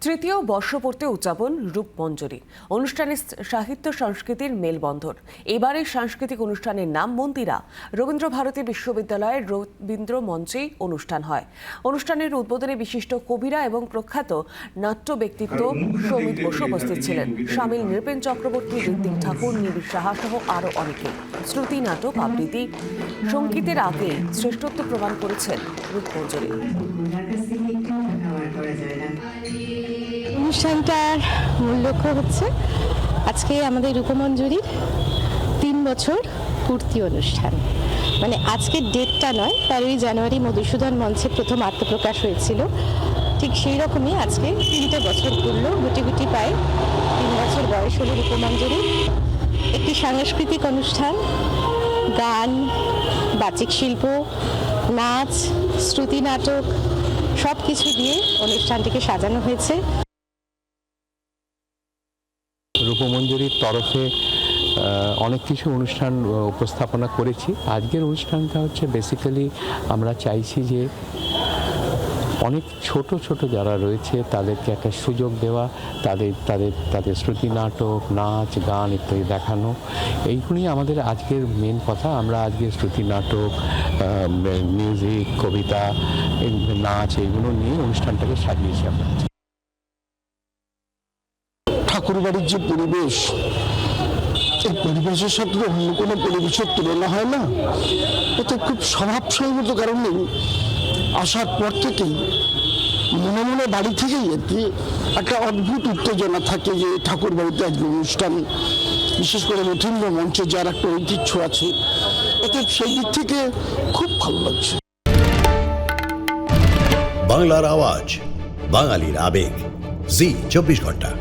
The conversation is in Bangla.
তৃতীয় বর্ষপূর্তি উদযাপন রূপমঞ্জরি অনুষ্ঠানে সাহিত্য সংস্কৃতির মেলবন্ধন। এবারের সাংস্কৃতিক অনুষ্ঠানের নাম মন্দিরা। রবীন্দ্র ভারতী বিশ্ববিদ্যালয়ের রবীন্দ্র মঞ্চেই অনুষ্ঠান হয়। অনুষ্ঠানের উদ্বোধনে বিশিষ্ট কবিরা এবং প্রখ্যাত নাট্য ব্যক্তিত্ব সৌমিত বসু উপস্থিত ছিলেন। সামিল নৃপেন চক্রবর্তী, ঋত্বিক ঠাকুর, নিবিড় সাহা সহ আরও অনেকে। শ্রুতি, নাটক, আবৃত্তি, সঙ্গীতের আগে শ্রেষ্ঠত্ব প্রমাণ করেছেন রূপমঞ্জরি। অনুষ্ঠানটার মূল লক্ষ্য হচ্ছে আজকে আমাদের রূপমঞ্জরির 3 বছর পূর্তি অনুষ্ঠান। মানে আজকের ডেটটা নয়, 13ই জানুয়ারি মধুসূদন মঞ্চে প্রথম আত্মপ্রকাশ হয়েছিল, ঠিক সেই রকমই আজকে 3টে বছর পূর্ণ, গুটি গুটি পায়ে 3 বছর বয়স হলো রূপমঞ্জরি। একটি সাংস্কৃতিক অনুষ্ঠান, গান, বাচিক শিল্প, নাচ, শ্রুতি, নাটক সব কিছু দিয়ে অনুষ্ঠানটিকে সাজানো হয়েছে। রূপমঞ্জরির তরফে অনেক কিছু অনুষ্ঠান উপস্থাপনা করেছি। আজকের অনুষ্ঠানটা হচ্ছে বেসিক্যালি আমরা চাইছি যে অনেক ছোট ছোট যারা রয়েছে তাদেরকে একটা সুযোগ দেওয়া, তাদের শ্রুতি, নাটক, নাচ, গান ইত্যাদি দেখানো। এইগুলি আমাদের আজকের মেন কথা। আমরা আজকে শ্রুতি, নাটক, মিউজিক, কবিতা, নাচ এইগুলো নিয়ে অনুষ্ঠানটাকে সাজিয়েছি আমরা। ঠাকুরবাড়ির যে পরিবেশ, এই পরিবেশের সাথে তো অন্য কোনো পরিবেশের তুলনা হয় না। এতে খুব স্বভাবসঙ্গত কারণে আসার পর থেকেই মনে মনে বাড়ি থেকেই একটা অদ্ভুত উত্তেজনা থাকে যে ঠাকুর বাড়িতে আজকে অনুষ্ঠান, বিশেষ করে রবীন্দ্র মঞ্চে যার একটা ঐতিহ্য আছে, এতে সেই দিক থেকে খুব ভালো লাগছে। বাংলার আওয়াজ, বাঙালির আবেগ, জি 24 ঘন্টা।